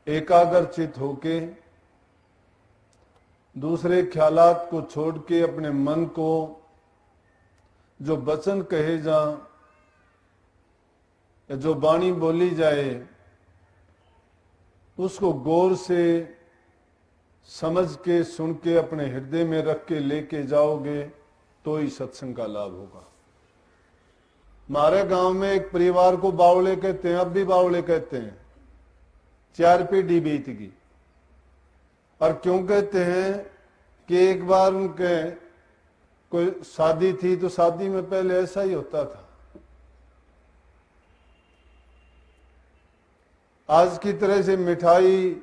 एकाग्रचित होके दूसरे ख्यालात को छोड़ के अपने मन को जो वचन कहे जा या जो वाणी बोली जाए उसको गौर से समझ के सुन के अपने हृदय में रख के लेके जाओगे तो ही सत्संग का लाभ होगा। हमारे गांव में एक परिवार को बावले कहते हैं, अब भी बावले कहते हैं, 4 पीढ़ी बीत गई। और क्यों कहते हैं कि एक बार उनके कोई शादी थी तो शादी में पहले ऐसा ही होता था। आज की तरह से मिठाई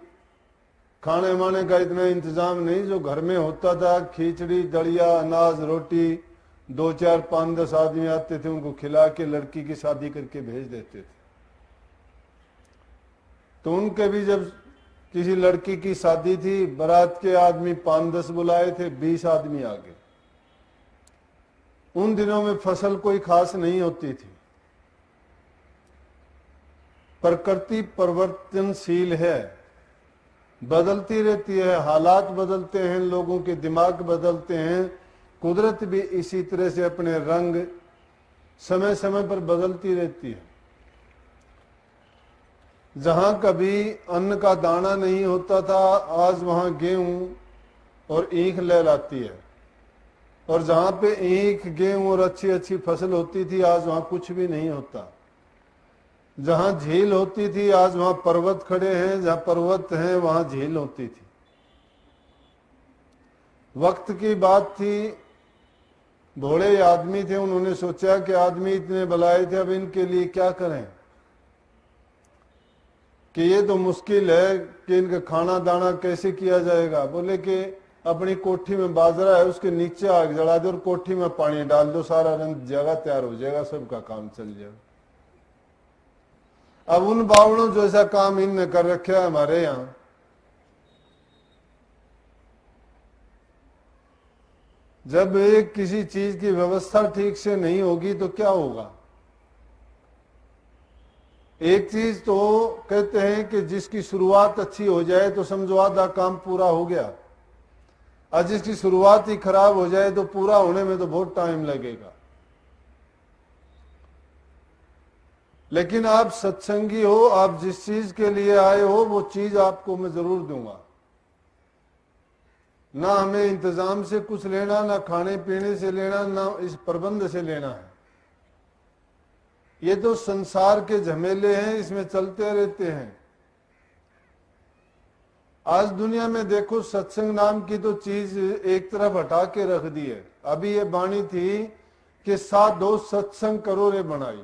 खाने वाने का इतना इंतजाम नहीं, जो घर में होता था खिचड़ी दलिया अनाज रोटी 2 4 5 10 आदमी आते थे, उनको खिला के लड़की की शादी करके भेज देते थे। तो उनके भी जब किसी लड़की की शादी थी, बारात के आदमी 5-10 बुलाए थे, 20 आदमी आ गए। उन दिनों में फसल कोई खास नहीं होती थी। प्रकृति परिवर्तनशील है, बदलती रहती है, हालात बदलते हैं, लोगों के दिमाग बदलते हैं, कुदरत भी इसी तरह से अपने रंग समय समय पर बदलती रहती है। जहां कभी अन्न का दाना नहीं होता था, आज वहां गेहूं और ईख लहलाती है। और जहां पे ईख गेहूं और अच्छी अच्छी फसल होती थी, आज वहां कुछ भी नहीं होता। जहां झील होती थी, आज वहां पर्वत खड़े हैं, जहां पर्वत हैं वहां झील होती थी। वक्त की बात थी, भोले आदमी थे, उन्होंने सोचा कि आदमी इतने बुलाए थे, अब इनके लिए क्या करें कि ये तो मुश्किल है कि इनका खाना दाना कैसे किया जाएगा। बोले कि अपनी कोठी में बाजरा है, उसके नीचे आग जला दो और कोठी में पानी डाल दो, सारा रंग जगह तैयार हो जाएगा, सबका काम चल जाएगा। अब उन बावड़ों जो ऐसा काम इनने कर रखा है हमारे यहां, जब एक किसी चीज की व्यवस्था ठीक से नहीं होगी तो क्या होगा। एक चीज तो कहते हैं कि जिसकी शुरुआत अच्छी हो जाए तो समझो आधा काम पूरा हो गया, और जिसकी शुरुआत ही खराब हो जाए तो पूरा होने में तो बहुत टाइम लगेगा। लेकिन आप सत्संगी हो, आप जिस चीज के लिए आए हो वो चीज आपको मैं जरूर दूंगा। ना हमें इंतजाम से कुछ लेना, ना खाने पीने से लेना, ना इस प्रबंध से लेना है। ये तो संसार के झमेले हैं, इसमें चलते रहते हैं। आज दुनिया में देखो, सत्संग नाम की तो चीज एक तरफ हटा के रख दी है। अभी ये बाणी थी कि साधो सत्संग करो रे बनाई।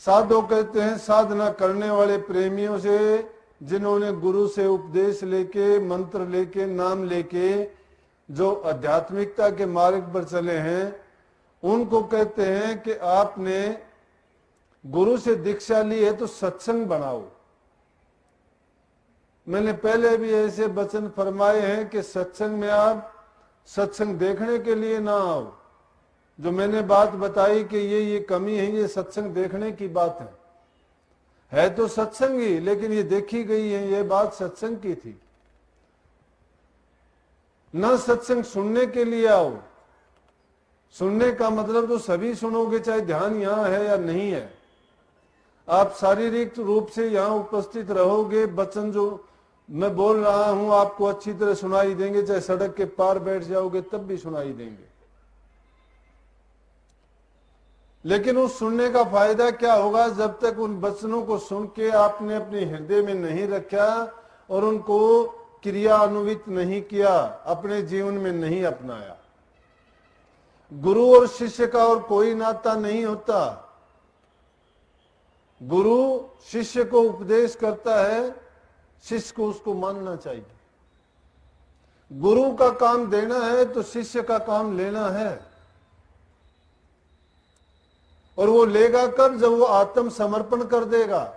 साधो कहते हैं साधना करने वाले प्रेमियों से, जिन्होंने गुरु से उपदेश लेके, मंत्र लेके, नाम लेके जो आध्यात्मिकता के मार्ग पर चले हैं, उनको कहते हैं कि आपने गुरु से दीक्षा ली है तो सत्संग बनाओ। मैंने पहले भी ऐसे वचन फरमाए हैं कि सत्संग में आप सत्संग देखने के लिए ना आओ। जो मैंने बात बताई कि ये कमी है, ये सत्संग देखने की बात है तो सत्संग ही, लेकिन ये देखी गई है, ये बात सत्संग की थी। न सत्संग सुनने के लिए आओ। सुनने का मतलब तो सभी सुनोगे, चाहे ध्यान यहां है या नहीं है। आप शारीरिक रूप से यहां उपस्थित रहोगे, वचन जो मैं बोल रहा हूं आपको अच्छी तरह सुनाई देंगे, चाहे सड़क के पार बैठ जाओगे तब भी सुनाई देंगे। लेकिन उस सुनने का फायदा क्या होगा, जब तक उन वचनों को सुन के आपने अपने हृदय में नहीं रखा और उनको क्रियान्वित नहीं किया, अपने जीवन में नहीं अपनाया। गुरु और शिष्य का और कोई नाता नहीं होता। गुरु शिष्य को उपदेश करता है, शिष्य को उसको मानना चाहिए। गुरु का काम देना है तो शिष्य का काम लेना है। और वो लेगा कब, जब वो आत्म समर्पण कर देगा।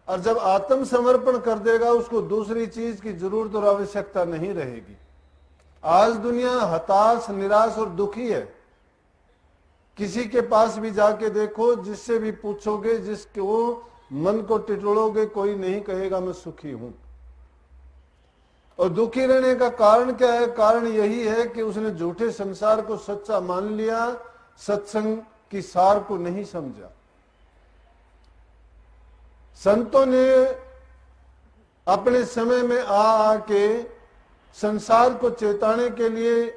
और जब आत्म समर्पण कर देगा, उसको दूसरी चीज की जरूरत और आवश्यकता नहीं रहेगी। आज दुनिया हताश, निराश और दुखी है। किसी के पास भी जाके देखो, जिससे भी पूछोगे, जिसको मन को टिटोड़ोगे कोई नहीं कहेगा मैं सुखी हूं। और दुखी रहने का कारण क्या है? कारण यही है कि उसने झूठे संसार को सच्चा मान लिया, सत्संग की सार को नहीं समझा। संतों ने अपने समय में आके संसार को चेताने के लिए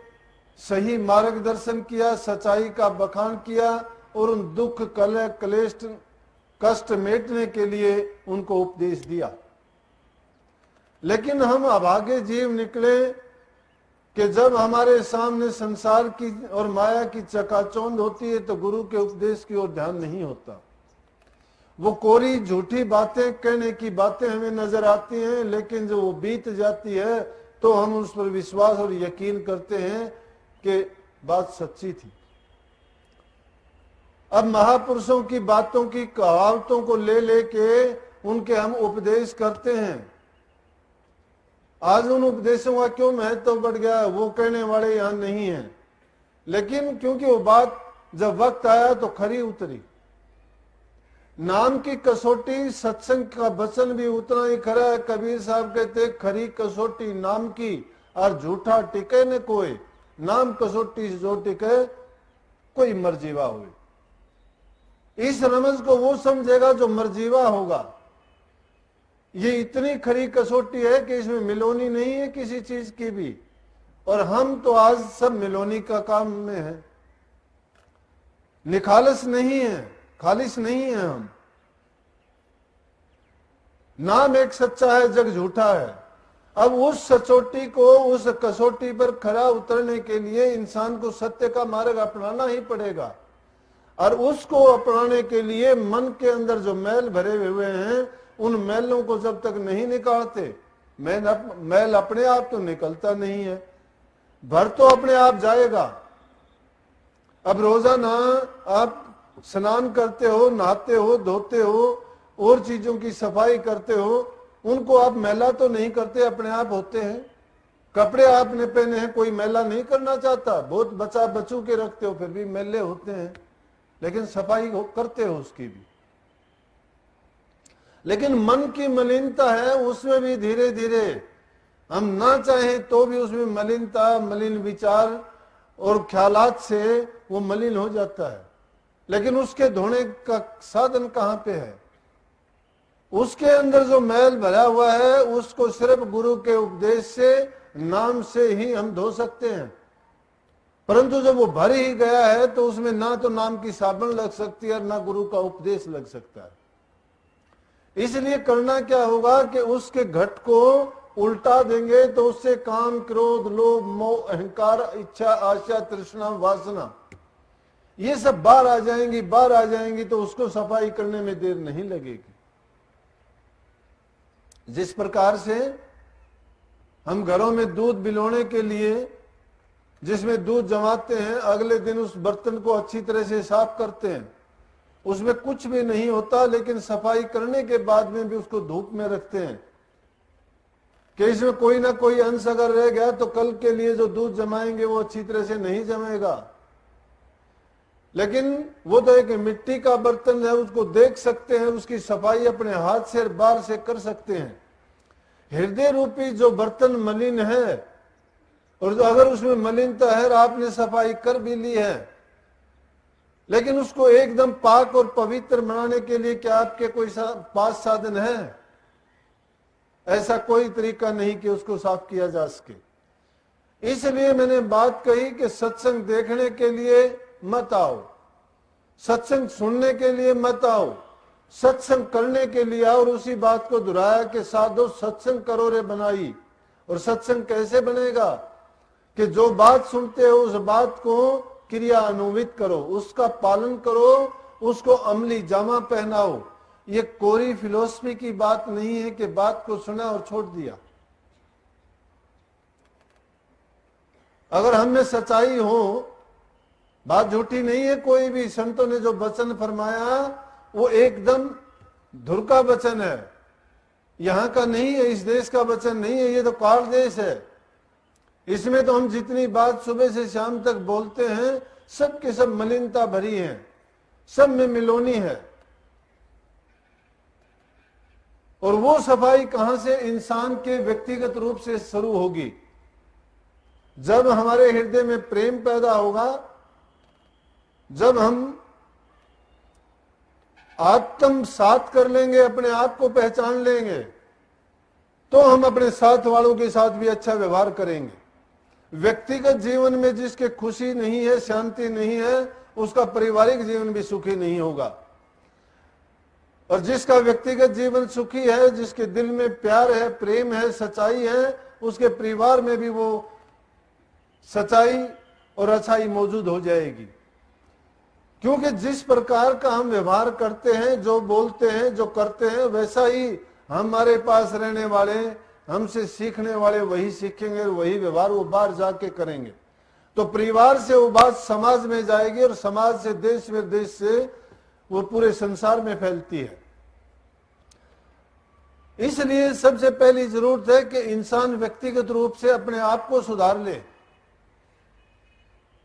सही मार्गदर्शन किया, सच्चाई का बखान किया और उन दुख कलह क्लेश कष्ट मेटने के लिए उनको उपदेश दिया। लेकिन हम अभागे जीव निकले कि जब हमारे सामने संसार की और माया की चकाचौंध होती है तो गुरु के उपदेश की ओर ध्यान नहीं होता। वो कोरी झूठी बातें कहने की बातें हमें नजर आती हैं, लेकिन जो वो बीत जाती है तो हम उस पर विश्वास और यकीन करते हैं कि बात सच्ची थी। अब महापुरुषों की बातों की कहावतों को ले लेके उनके हम उपदेश करते हैं। आज उन उपदेशों का क्यों महत्व बढ़ गया है? वो कहने वाले यहां नहीं है, लेकिन क्योंकि वो बात जब वक्त आया तो खरी उतरी। नाम की कसौटी, सत्संग का वचन भी उतना ही खरा है। कबीर साहब कहते खरी कसौटी नाम की और झूठा टिके न कोई, नाम कसौटी जो टिके कोई मरजीवा हुए। इस रमज को वो समझेगा जो मरजीवा होगा। ये इतनी खरी कसौटी है कि इसमें मिलोनी नहीं है किसी चीज की भी, और हम तो आज सब मिलोनी का काम में है। निखालस नहीं है, खालिस नहीं है हम। नाम एक सच्चा है, जग झूठा है। अब उस सचोटी को, उस कसौटी पर खरा उतरने के लिए इंसान को सत्य का मार्ग अपनाना ही पड़ेगा। और उसको अपनाने के लिए मन के अंदर जो मैल भरे हुए हैं, उन मैलों को जब तक नहीं निकालते, मैल अपने आप तो निकलता नहीं है, भर तो अपने आप जाएगा। अब रोजाना आप स्नान करते हो, नहाते हो, धोते हो और चीजों की सफाई करते हो, उनको आप मैला तो नहीं करते, अपने आप होते हैं। कपड़े आपने पहने हैं, कोई मैला नहीं करना चाहता, बहुत बचा बचू के रखते हो, फिर भी मैले होते हैं, लेकिन सफाई करते हो उसकी भी। लेकिन मन की मलिनता है, उसमें भी धीरे धीरे हम ना चाहें तो भी उसमें मलिनता, मलिन विचार और ख्यालात से वो मलिन हो जाता है। लेकिन उसके धोने का साधन कहां पे है? उसके अंदर जो मैल भरा हुआ है उसको सिर्फ गुरु के उपदेश से, नाम से ही हम धो सकते हैं। परंतु जब वो भर ही गया है तो उसमें ना तो नाम की साबुन लग सकती है, ना गुरु का उपदेश लग सकता है। इसलिए करना क्या होगा कि उसके घट को उल्टा देंगे तो उससे काम, क्रोध, लोभ, मोह, अहंकार, इच्छा, आशा, तृष्णा, वासना, ये सब बाहर आ जाएंगी तो उसको सफाई करने में देर नहीं लगेगी। जिस प्रकार से हम घरों में दूध बिलोने के लिए जिसमें दूध जमाते हैं, अगले दिन उस बर्तन को अच्छी तरह से साफ करते हैं, उसमें कुछ भी नहीं होता, लेकिन सफाई करने के बाद में भी उसको धूप में रखते हैं कि इसमें कोई ना कोई अंश अगर रह गया तो कल के लिए जो दूध जमाएंगे वो अच्छी तरह से नहीं जमेगा। लेकिन वो तो एक मिट्टी का बर्तन है, उसको देख सकते हैं, उसकी सफाई अपने हाथ से बाहर से कर सकते हैं। हृदय रूपी जो बर्तन मलिन है, और जो अगर उसमें मलिनता है, आपने सफाई कर भी ली है, लेकिन उसको एकदम पाक और पवित्र बनाने के लिए क्या आपके कोई पास साधन है? ऐसा कोई तरीका नहीं कि उसको साफ किया जा सके। इसलिए मैंने बात कही कि सत्संग देखने के लिए मत आओ, सत्संग सुनने के लिए मत आओ, सत्संग करने के लिए आओ। और उसी बात को दोहराया कि साधो सत्संग करो रे बनाई। और सत्संग कैसे बनेगा? कि जो बात सुनते हो उस बात को क्रिया अनुवित करो, उसका पालन करो, उसको अमली जामा पहनाओ। ये कोरी फिलोसफी की बात नहीं है कि बात को सुना और छोड़ दिया। अगर हम में सच्चाई हो, बात झूठी नहीं है कोई भी, संतों ने जो वचन फरमाया वो एकदम धुर का वचन है, यहां का नहीं है, इस देश का वचन नहीं है, ये तो काल देश है। इसमें तो हम जितनी बात सुबह से शाम तक बोलते हैं सब के सब मलिनता भरी है, सब में मिलोनी है। और वो सफाई कहां से? इंसान के व्यक्तिगत रूप से शुरू होगी। जब हमारे हृदय में प्रेम पैदा होगा, जब हम आत्मसात कर लेंगे, अपने आप को पहचान लेंगे, तो हम अपने साथ वालों के साथ भी अच्छा व्यवहार करेंगे। व्यक्तिगत जीवन में जिसके खुशी नहीं है, शांति नहीं है, उसका पारिवारिक जीवन भी सुखी नहीं होगा। और जिसका व्यक्तिगत जीवन सुखी है, जिसके दिल में प्यार है, प्रेम है, सच्चाई है, उसके परिवार में भी वो सच्चाई और अच्छाई मौजूद हो जाएगी। क्योंकि जिस प्रकार का हम व्यवहार करते हैं, जो बोलते हैं, जो करते हैं, वैसा ही हमारे पास रहने वाले, हमसे सीखने वाले वही सीखेंगे और वही व्यवहार वो बाहर जाके करेंगे। तो परिवार से वो बात समाज में जाएगी और समाज से देश विदेश से वो पूरे संसार में फैलती है। इसलिए सबसे पहली जरूरत है कि इंसान व्यक्तिगत रूप से अपने आप को सुधार ले।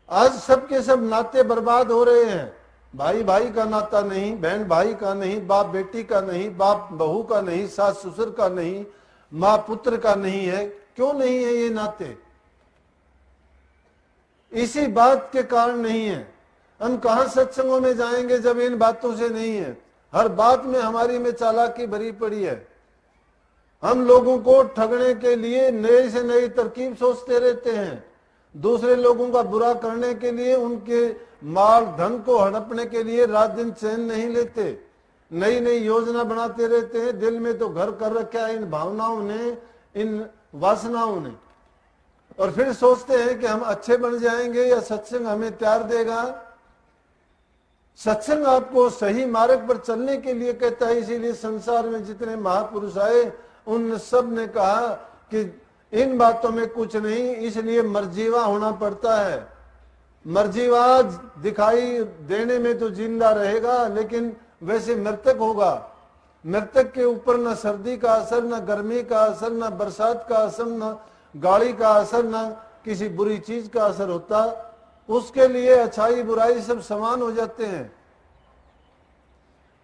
आज सबके सब नाते बर्बाद हो रहे हैं। भाई भाई का नाता नहीं, बहन भाई का नहीं, बाप बेटी का नहीं, बाप बहू का नहीं, सास ससुर का नहीं, माँ पुत्र का नहीं है। क्यों नहीं है ये नाते? इसी बात के कारण नहीं है। हम कहां सत्संगों में जाएंगे जब इन बातों से नहीं है? हर बात में हमारी में चालाकी भरी पड़ी है। हम लोगों को ठगने के लिए नई से नई तरकीब सोचते रहते हैं। दूसरे लोगों का बुरा करने के लिए, उनके माल धन को हड़पने के लिए रात दिन चैन नहीं लेते। नई नई योजना बनाते रहते हैं। दिल में तो घर कर रखा है इन भावनाओं ने, इन वासनाओं ने। और फिर सोचते हैं कि हम अच्छे बन जाएंगे या सत्संग हमें प्यार देगा। सत्संग आपको सही मार्ग पर चलने के लिए कहता है। इसीलिए संसार में जितने महापुरुष आए, उन सब ने कहा कि इन बातों में कुछ नहीं, इसलिए मर्जीवा होना पड़ता है। मर्जीवा दिखाई देने में तो जिंदा रहेगा, लेकिन वैसे मृतक होगा। मृतक के ऊपर न सर्दी का असर, न गर्मी का असर, न बरसात का असर, न गाड़ी का असर, न किसी बुरी चीज का असर होता। उसके लिए अच्छाई बुराई सब समान हो जाते हैं।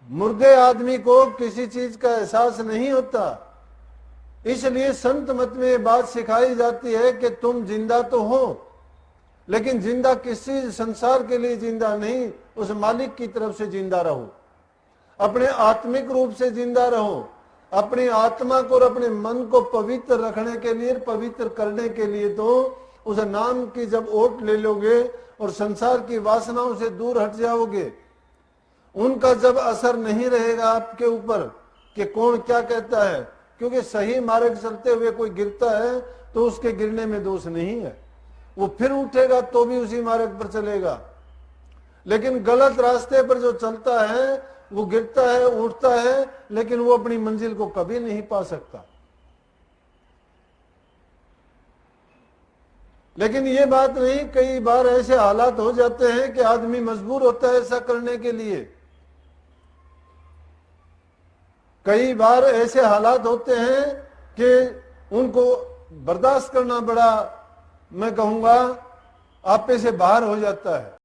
मुर्दे आदमी को किसी चीज का एहसास नहीं होता। इसलिए संत मत में ये बात सिखाई जाती है कि तुम जिंदा तो हो, लेकिन जिंदा किसी संसार के लिए जिंदा नहीं, उस मालिक की तरफ से जिंदा रहो। अपने आत्मिक रूप से जिंदा रहो। अपनी आत्मा को और अपने मन को पवित्र रखने के लिए, पवित्र करने के लिए तो उस नाम की जब ओट ले लोगे और संसार की वासनाओं से दूर हट जाओगे, उनका जब असर नहीं रहेगा आपके ऊपर कि कौन क्या कहता है, क्योंकि सही मार्ग चलते हुए कोई गिरता है तो उसके गिरने में दोष नहीं है। वो फिर उठेगा तो भी उसी मार्ग पर चलेगा। लेकिन गलत रास्ते पर जो चलता है वो गिरता है, उठता है, लेकिन वो अपनी मंजिल को कभी नहीं पा सकता। लेकिन ये बात नहीं, कई बार ऐसे हालात हो जाते हैं कि आदमी मजबूर होता है ऐसा करने के लिए। कई बार ऐसे हालात होते हैं कि उनको बर्दाश्त करना बड़ा, मैं कहूंगा, आपे से बाहर हो जाता है।